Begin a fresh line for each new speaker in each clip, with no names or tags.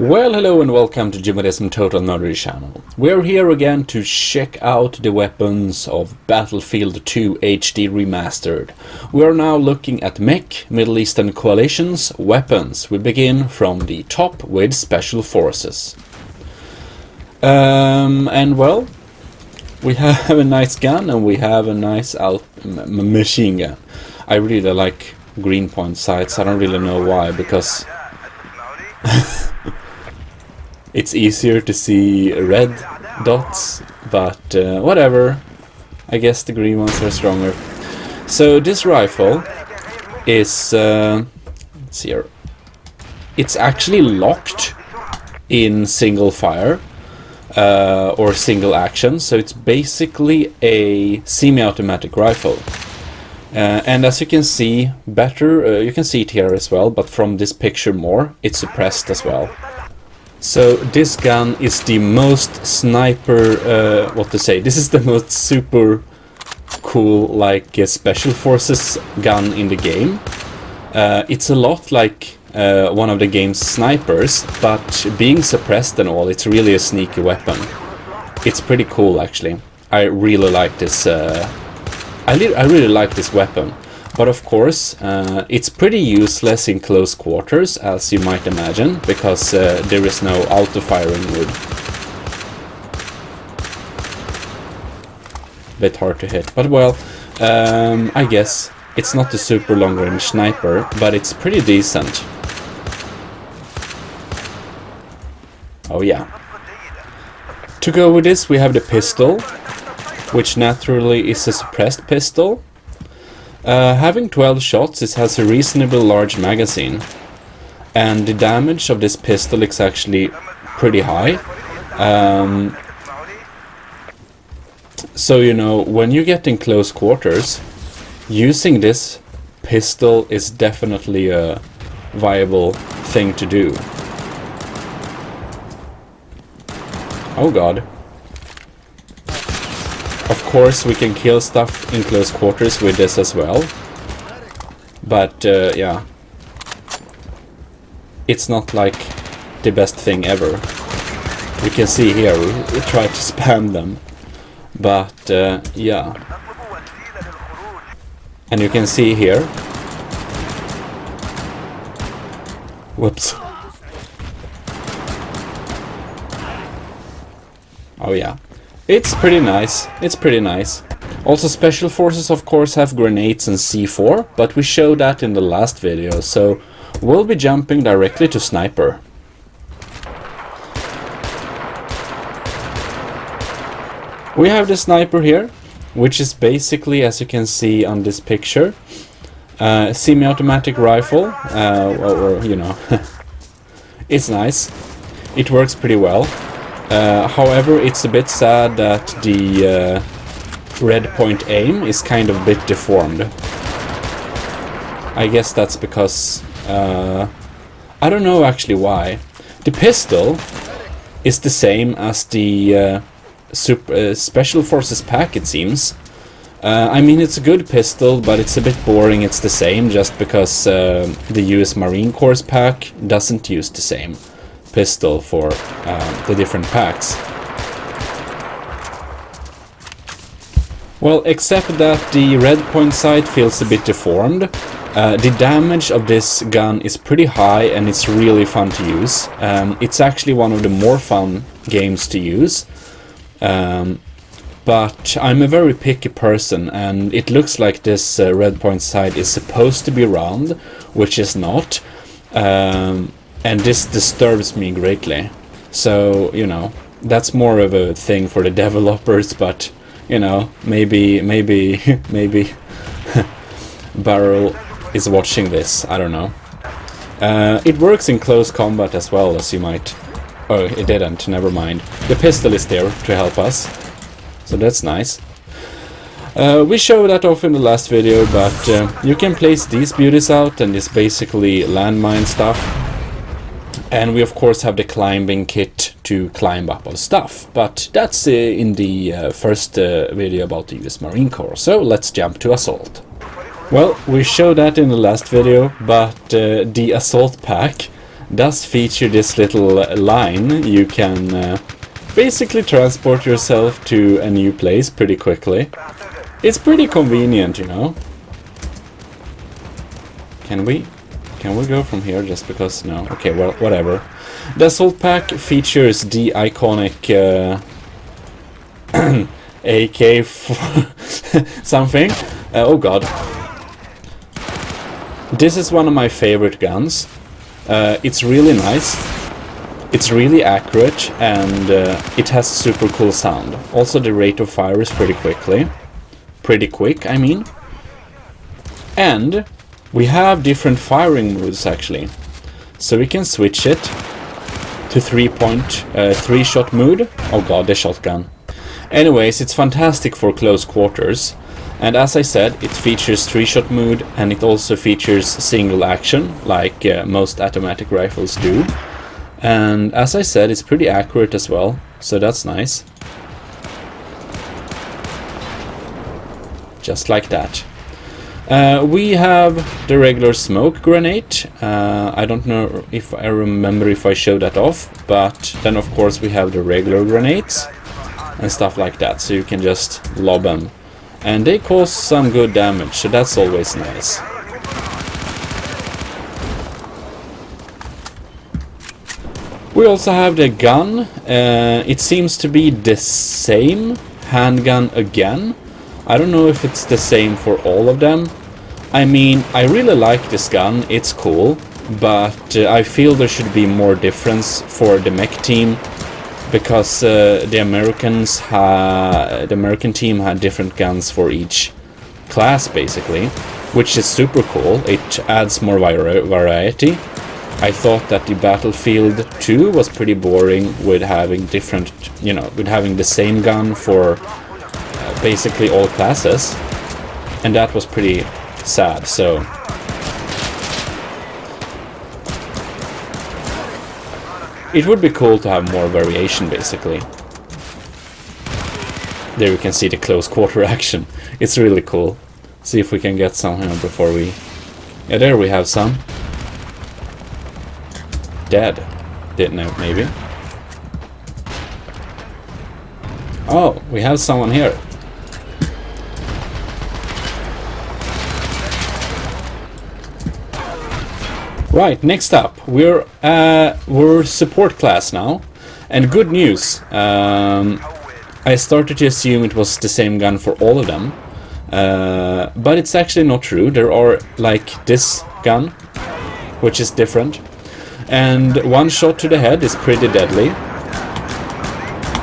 Well, hello and welcome to Jimadism Total Nerdery channel. We're here again to check out the weapons of Battlefield 2 HD Remastered. We are now looking at MEC, Middle Eastern Coalition's weapons. We begin from the top with Special Forces. And well, we have a nice gun and we have a nice machine gun. I really like green point sights. I don't really know why, because it's easier to see red dots, but whatever. I guess the green ones are stronger. So this rifle is, let's see here, it's actually locked in single fire or single action, so it's basically a semi-automatic rifle. And as you can see better, you can see it here as well, but from this picture more, it's suppressed as well. So this gun is the most sniper, this is the most super cool, like, special forces gun in the game. It's a lot like one of the game's snipers, but being suppressed and all, it's really a sneaky weapon. It's pretty cool, actually. I really like this. I really like this weapon. But of course, it's pretty useless in close quarters, as you might imagine, because there is no auto-firing wood. Bit hard to hit, but well, I guess it's not a super long-range sniper, but it's pretty decent. Oh yeah. To go with this, we have the pistol, which naturally is a suppressed pistol. Having 12 shots, it has a reasonably large magazine, and the damage of this pistol is actually pretty high. So, you know, when you get in close quarters, using this pistol is definitely a viable thing to do. Oh god. Of course, we can kill stuff in close quarters with this as well, but yeah, it's not like the best thing ever. You can see here, we try to spam them, but yeah, and you can see here, whoops, oh yeah. It's pretty nice. It's pretty nice. Also, Special Forces of course have grenades and C4, but we showed that in the last video, so we'll be jumping directly to Sniper. We have the Sniper here, which is basically, as you can see on this picture, a semi-automatic rifle, or you know, it's nice. It works pretty well. However, it's a bit sad that the red point aim is kind of a bit deformed. I guess that's because, I don't know actually why. The pistol is the same as the Special Forces pack, it seems. I mean, it's a good pistol, but it's a bit boring. It's the same just because the US Marine Corps pack doesn't use the same pistol for the different packs. Well, except that the red point sight feels a bit deformed. The damage of this gun is pretty high and it's really fun to use. It's actually one of the more fun games to use. But I'm a very picky person, and it looks like this red point sight is supposed to be round, which is not. And this disturbs me greatly. So, you know, that's more of a thing for the developers, but, you know, maybe Barrel is watching this, I don't know. It works in close combat as well, as you might... Oh, it didn't, never mind. The pistol is there to help us, so that's nice. We showed that off in the last video, but you can place these beauties out, and it's basically landmine stuff. And we of course have the climbing kit to climb up on stuff, but that's in the first video about the US Marine Corps, so let's jump to Assault. Well, we showed that in the last video, but the Assault pack does feature this little line. You can basically transport yourself to a new place pretty quickly. It's pretty convenient, you know. Can we go from here just because? No. Okay, well, whatever. The assault pack features the iconic AK something. Oh god. This is one of my favorite guns. It's really nice. It's really accurate, and it has super cool sound. Also, the rate of fire is pretty quick, I mean. And we have different firing modes actually. So we can switch it to 3-shot mode. Oh god, the shotgun. Anyways, it's fantastic for close quarters. And as I said, it features 3-shot mode, and it also features single action, like most automatic rifles do. And as I said, it's pretty accurate as well, so that's nice. Just like that. We have the regular smoke grenade. I don't know if I remember if I showed that off, but then of course we have the regular grenades and stuff like that, so you can just lob them. And they cause some good damage, so that's always nice. We also have the gun. It seems to be the same handgun again. I don't know if it's the same for all of them. I mean, I really like this gun, it's cool, but I feel there should be more difference for the MEC team, because the American team had different guns for each class basically, which is super cool. It adds more variety. I thought that the Battlefield 2 was pretty boring with having different, you know, with having the same gun for basically all classes, and that was pretty sad. So it would be cool to have more variation basically. There you can see the close quarter action. It's really cool. See if we can get some here before we... Yeah, there we have some. Dead. Didn't know, maybe. Oh, we have someone here. Right, next up, we're support class now, and good news. I started to assume it was the same gun for all of them, but it's actually not true. There are like this gun, which is different, and one shot to the head is pretty deadly.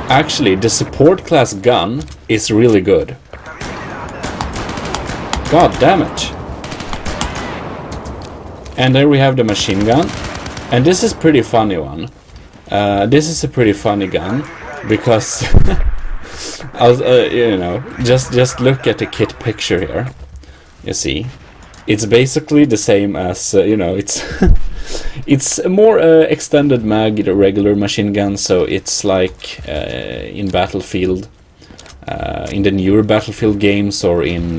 Actually, the support class gun is really good. God damn it. And there we have the machine gun, and this is pretty funny one. This is a pretty funny gun because I was, you know, just look at the kit picture here. You see, it's basically the same as you know, it's it's a more extended mag, the regular machine gun. So it's like in Battlefield, in the newer Battlefield games, or in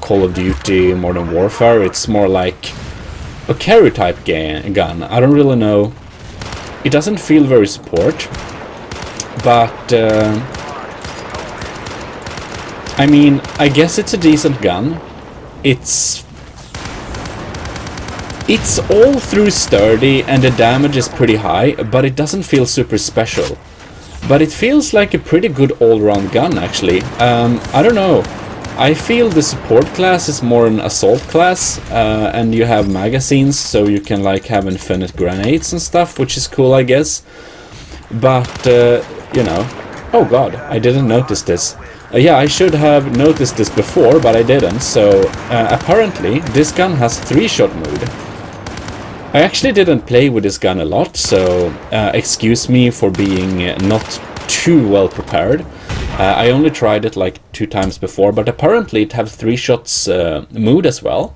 Call of Duty, Modern Warfare. It's more like a carry type gun. I don't really know. It doesn't feel very support, but I mean, I guess it's a decent gun. It's all through sturdy, and the damage is pretty high, but it doesn't feel super special. But it feels like a pretty good all-round gun actually. I don't know. I feel the support class is more an assault class, and you have magazines, so you can like have infinite grenades and stuff, which is cool, I guess. But you know, oh god, I didn't notice this. Yeah, I should have noticed this before, but I didn't. So apparently this gun has 3-shot mode. I actually didn't play with this gun a lot, so excuse me for being not too well prepared. I only tried it like 2 times before, but apparently it has 3 shots mode as well,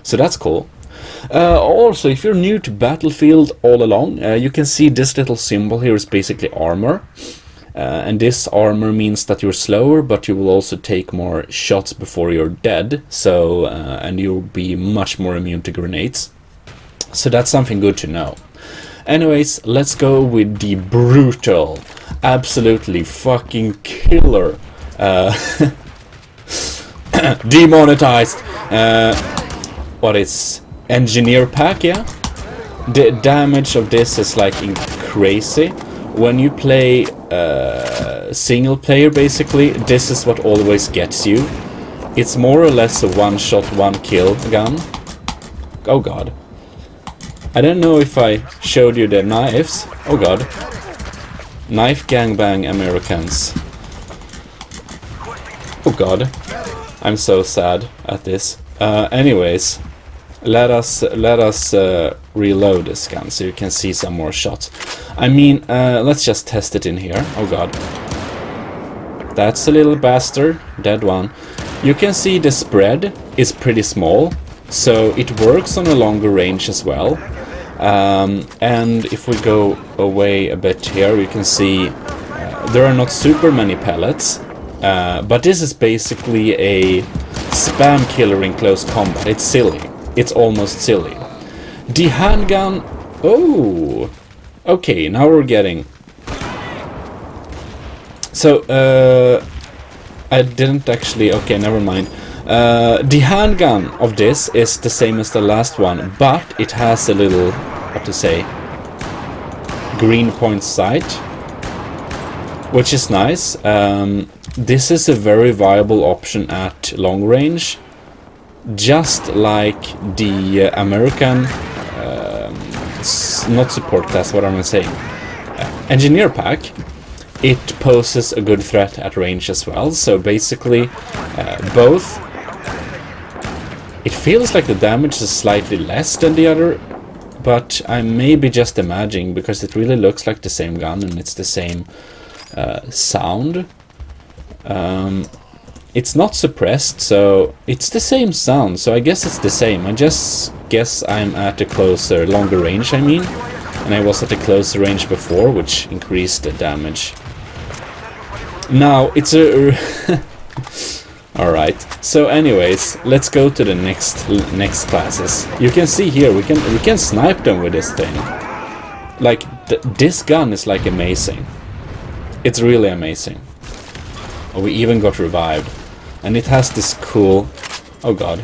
so that's cool. Also, if you're new to Battlefield all along, you can see this little symbol here is basically armor, and this armor means that you're slower, but you will also take more shots before you're dead, so and you'll be much more immune to grenades. So that's something good to know. Anyways, let's go with the brutal, absolutely fucking killer, demonetized, what is engineer pack, yeah? The damage of this is like crazy. When you play single player, basically, this is what always gets you. It's more or less a one-shot, one-kill gun. Oh god. I don't know if I showed you the knives. Oh god. Knife gangbang Americans. Oh god. I'm so sad at this. Anyways. Let us reload this gun so you can see some more shots. I mean, let's just test it in here. Oh god. That's a little bastard. Dead one. You can see the spread is pretty small, so it works on a longer range as well. And if we go away a bit here, you can see there are not super many pellets, but this is basically a spam killer in close combat. It's silly. It's almost silly. The handgun... Oh! Okay, now we're getting... So, I didn't actually... Okay, never mind. The handgun of this is the same as the last one, but it has a little... What to say? Green point sight. Which is nice. This is a very viable option at long range. Just like the American, not support class, what am I saying? Engineer pack, it poses a good threat at range as well. So basically, both, it feels like the damage is slightly less than the other, but I may be just imagining because it really looks like the same gun and it's the same sound. It's not suppressed, so it's the same sound, so I guess it's the same. I just guess I'm at a closer, longer range, I mean. And I was at a closer range before, which increased the damage. Now, it's a... Alright, so anyways, let's go to the next classes. You can see here, we can snipe them with this thing. Like, this gun is like amazing. It's really amazing. Oh, we even got revived. And it has this cool... Oh god.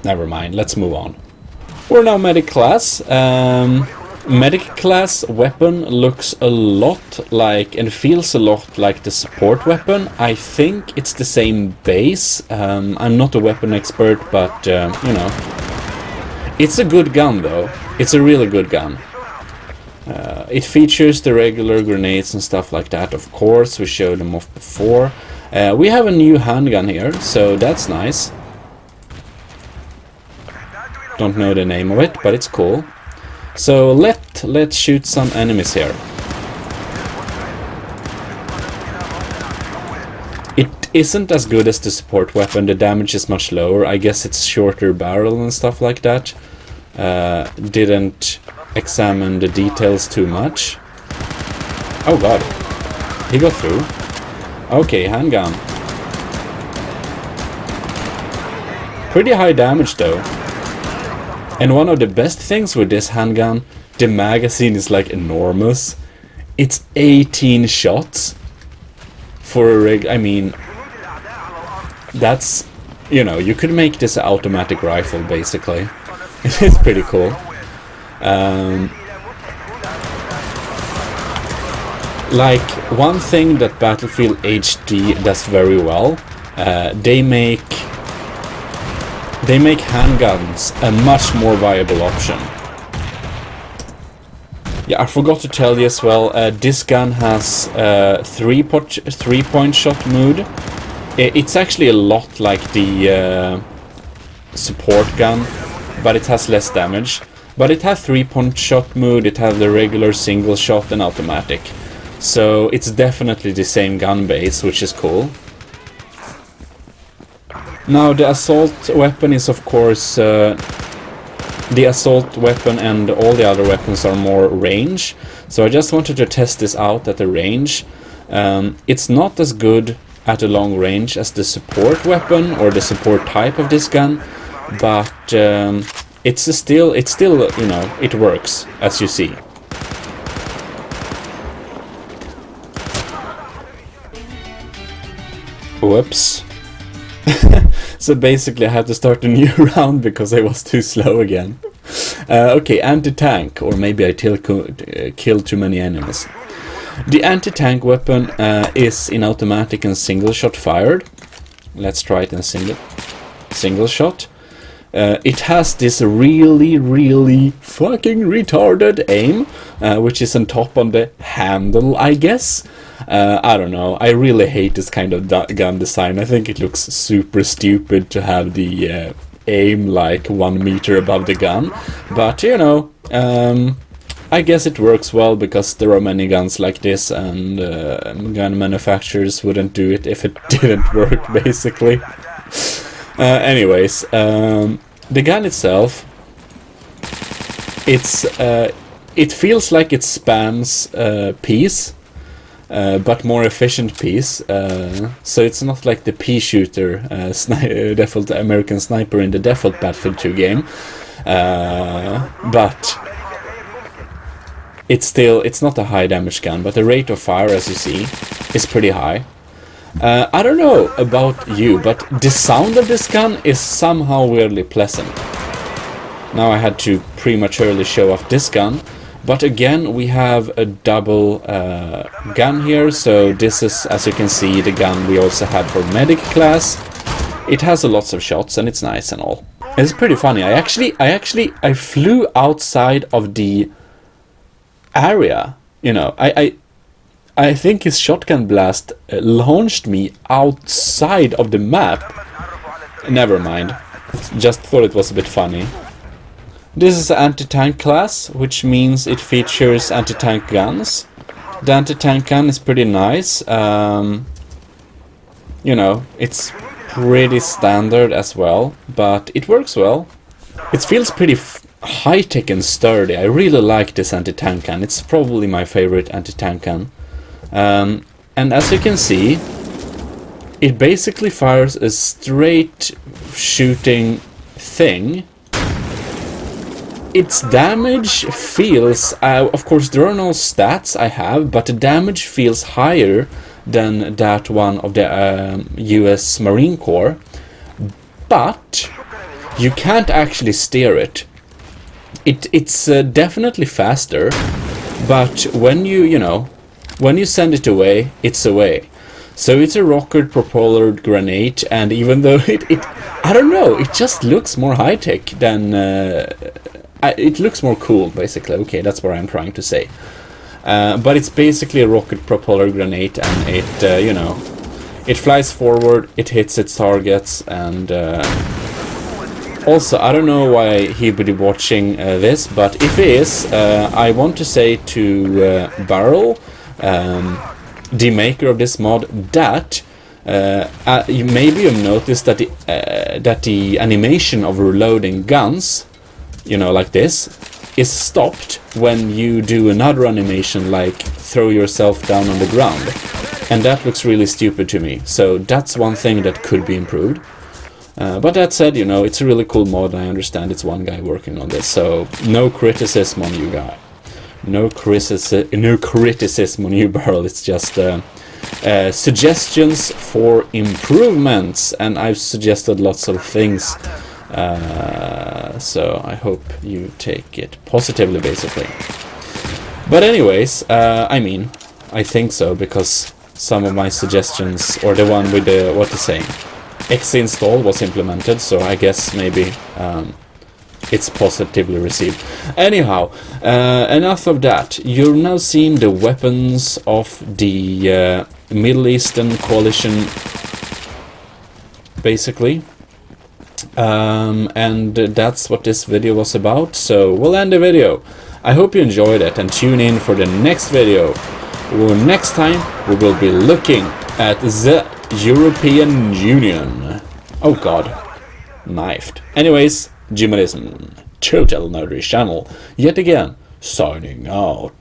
Never mind, let's move on. We're now medic class. Medic class weapon looks a lot like and feels a lot like the support weapon. I think it's the same base. I'm not a weapon expert, but you know. It's a good gun though. It's a really good gun. It features the regular grenades and stuff like that, of course. We showed them off before. We have a new handgun here, so that's nice. Don't know the name of it, but it's cool. So let's shoot some enemies here. It isn't as good as the support weapon. The damage is much lower. I guess it's shorter barrel and stuff like that. Didn't examine the details too much. Oh god, he got through. Okay, handgun. Pretty high damage though. And one of the best things with this handgun, the magazine is like enormous. It's 18 shots for a rig. I mean, that's, you know, you could make this an automatic rifle basically. It's pretty cool. Like, one thing that Battlefield HD does very well, they make handguns a much more viable option. Yeah, I forgot to tell you as well, this gun has three-point shot mood. It's actually a lot like the support gun, but it has less damage. But it has three-point shot mood, it has the regular single shot and automatic. So it's definitely the same gun base, which is cool. Now the assault weapon is of course... the assault weapon and all the other weapons are more range. So I just wanted to test this out at the range. It's not as good at a long range as the support weapon or the support type of this gun. But it's still, you know, it works, as you see. Whoops. So basically I had to start a new round because I was too slow again. Okay, anti-tank, or maybe I killed too many enemies. The anti-tank weapon is in automatic and single shot fired. Let's try it in single shot. It has this really fucking retarded aim, which is on top on the handle, I guess. I don't know, I really hate this kind of gun design. I think it looks super stupid to have the aim like 1 meter above the gun. But, you know, I guess it works well because there are many guns like this, and gun manufacturers wouldn't do it if it didn't work, basically. Anyways, the gun itself, it feels like it spams piece, but more efficient piece. So it's not like the pea shooter default American sniper in the default Battlefield 2 game, but it's not a high damage gun, but the rate of fire, as you see, is pretty high. I don't know about you, but the sound of this gun is somehow weirdly pleasant. Now I had to prematurely show off this gun, but again we have a double gun here, so this is, as you can see, the gun we also had for medic class. It has lots of shots and it's nice and all. It's pretty funny. I flew outside of the area, you know. I think his shotgun blast launched me outside of the map. Never mind. Just thought it was a bit funny. This is the anti-tank class, which means it features anti-tank guns. The anti-tank gun is pretty nice. You know, it's pretty standard as well, but it works well. It feels pretty high-tech and sturdy. I really like this anti-tank gun. It's probably my favorite anti-tank gun. And as you can see, it basically fires a straight shooting thing. Its damage feels, of course there are no stats I have, but the damage feels higher than that one of the US Marine Corps, but you can't actually steer it. It's definitely faster, but when you know, when you send it away, it's away. So it's a rocket propellered grenade, and even though I don't know, it just looks more high-tech than... it looks more cool, basically. Okay, that's what I'm trying to say. But it's basically a rocket propeller grenade, and it, you know, it flies forward, it hits its targets, and... also, I don't know why he would be watching this, but if he is, I want to say to Barrel, the maker of this mod, that maybe you've noticed that the animation of reloading guns, you know, like this, is stopped when you do another animation like throw yourself down on the ground, and that looks really stupid to me. So that's one thing that could be improved. But that said, you know, it's a really cool mod. I understand it's one guy working on this, so no criticism on you guy. No criticism on you, Barrel. It's just suggestions for improvements, and I've suggested lots of things. So I hope you take it positively, basically. But anyways, I mean, I think so, because some of my suggestions, or the one with the, what to say, exe install was implemented, so I guess maybe it's positively received. Anyhow, enough of that. You're now seeing the weapons of the Middle Eastern coalition, basically. And that's what this video was about, so we'll end the video. I hope you enjoyed it, and tune in for the next video. Next time we will be looking at the European Union. Oh god, knifed. Anyways, Jimmalism, Total Nerdy Channel, yet again, signing out.